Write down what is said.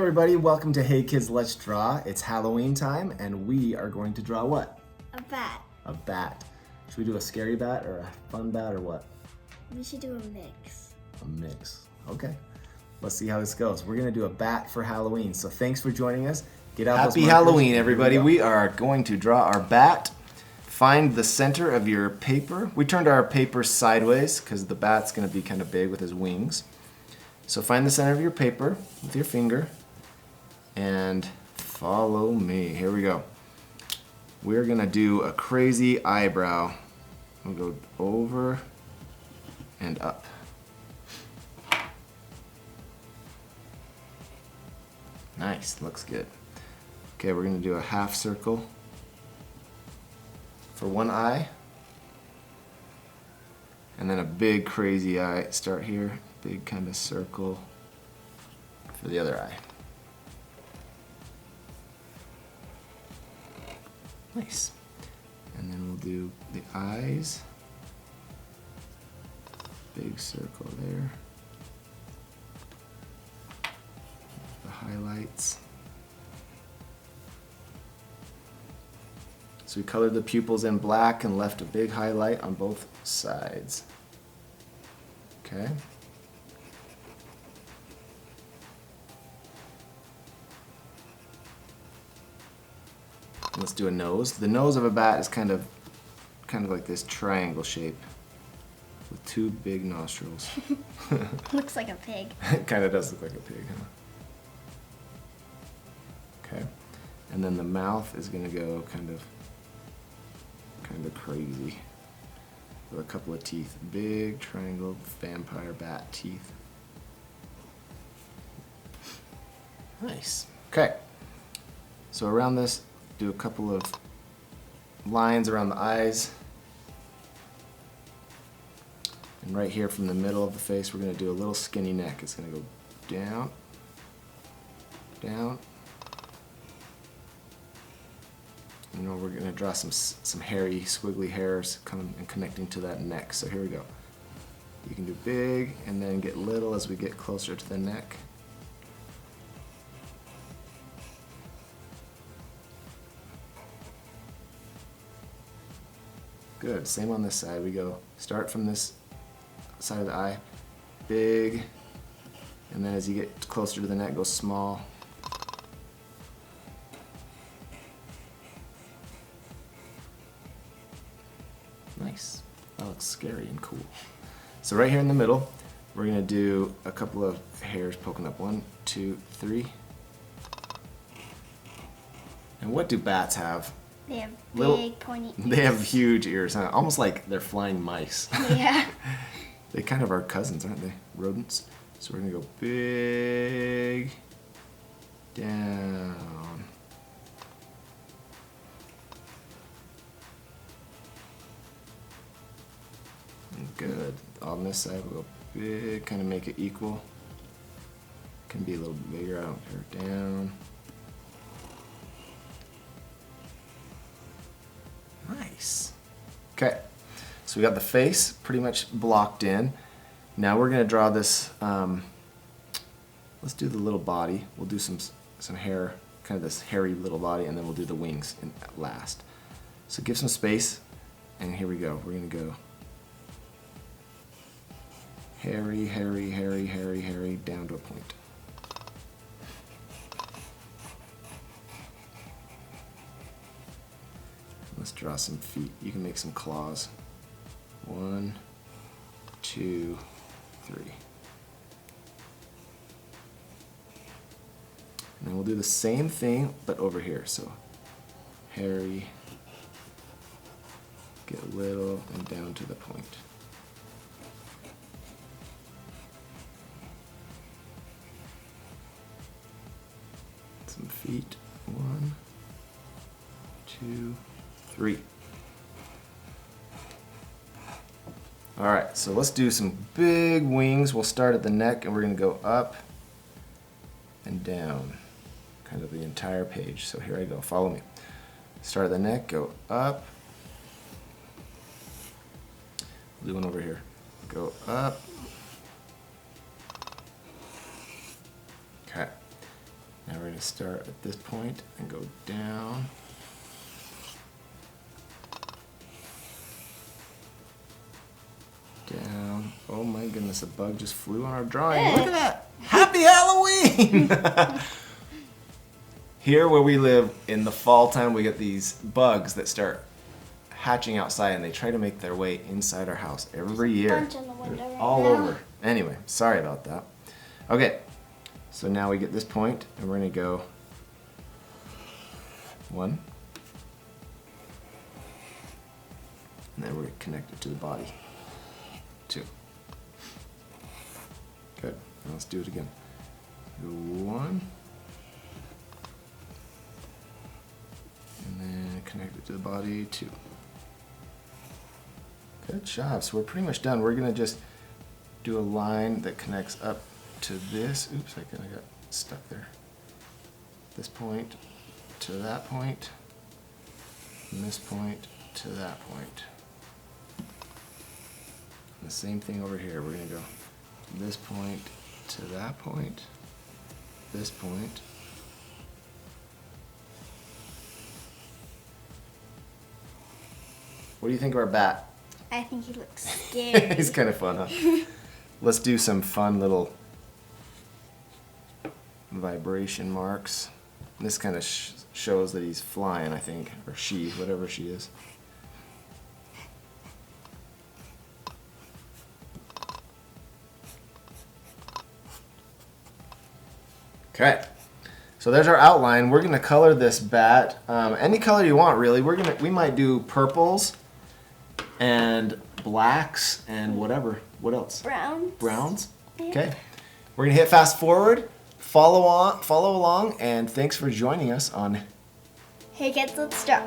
everybody, welcome to Hey Kids Let's Draw. It's Halloween time and we are going to draw what? A bat. A bat. Should we do a scary bat or a fun bat or what? We should do a mix. A mix. Okay. Let's see how this goes. We're gonna do a bat for Halloween. So thanks for joining us. Get out those Happy markers. Halloween, everybody. We are going to draw our bat. Find the center of your paper. We turned our paper sideways because the bat's gonna be kind of big with his wings. So find the center of your paper with your finger and follow me. Here we go. We're gonna do a crazy eyebrow. We'll go over and up. Nice, looks good. Okay, we're gonna do a half circle for one eye. And then a big crazy eye. Start here, big kind of circle for the other eye. Nice. And then we'll do the eyes. Big circle there. The highlights. So we colored the pupils in black and left a big highlight on both sides. Okay. Let's do a nose. The nose of a bat is kind of like this triangle shape with two big nostrils. Looks like a pig. It kind of does look like a pig, huh? Okay. And then the mouth is going to go kind of crazy with a couple of teeth. Big triangle vampire bat teeth. Nice. Okay. So around this, do a couple of lines around the eyes. And right here from the middle of the face, we're going to do a little skinny neck. It's going to go down, down. You know, we're going to draw some hairy, squiggly hairs coming and connecting to that neck. So here we go. You can do big and then get little as we get closer to the neck. Good. Same on this side. We go start from this side of the eye, big, and then as you get closer to the neck, go small. Nice. That looks scary and cool. So right here in the middle, we're gonna do a couple of hairs poking up. 1, 2, 3. And what do bats have? They have Little- big pointy ears. They have huge ears, huh? Almost like they're flying mice. Yeah. They kind of are cousins, aren't they? Rodents. So we're gonna go big, down. Good. On this side, we'll go big, kind of make it equal. Can be a little bit bigger, I don't care. Down. Nice. Okay, so we got the face pretty much blocked in. Now we're gonna draw this, let's do the little body. We'll do some hair, kind of this hairy little body, and then we'll do the wings last. So give some space, and here we go. We're gonna go hairy, hairy, hairy, hairy, hairy, down to a point. Let's draw some feet. You can make some claws. 1, 2, 3. And then we'll do the same thing, but over here. So hairy, get little, and down to the point. Some feet. 1, 2, 3. All right, so let's do some big wings. We'll start at the neck and we're gonna go up and down, kind of the entire page. So here I go, follow me. Start at the neck, go up. Do one over here. Go up. Okay. gonna start at this point and go down. Down. Oh my goodness, a bug just flew on our drawing. Look at that! Happy Halloween! Here where we live in the fall time, we get these bugs that start hatching outside and they try to make their way inside our house every year. Bunch in the window right All now. over. Anyway, sorry about that. Okay, so now we get this point and we're gonna go 1. And then we're gonna connect it to the body. 2. Good. Now let's do it again. 1. And then connect it to the body. 2. Good job. So we're pretty much done. We're gonna just do a line that connects up to this. Oops, I kind of got stuck there. This point to that point. From this point to that point. The same thing over here. We're going to go from this point to that point, this point. What do you think of our bat? I think he looks scary. He's kind of fun, huh? Let's do some fun little vibration marks. This kind of shows that he's flying, I think, or she, whatever she is. Okay, so there's our outline. We're gonna color this bat any color you want, really. We might do purples and blacks and whatever. What else? Brown. Browns. Yeah. Okay, we're gonna hit fast forward. Follow along, and thanks for joining us on. Hey kids, let's draw.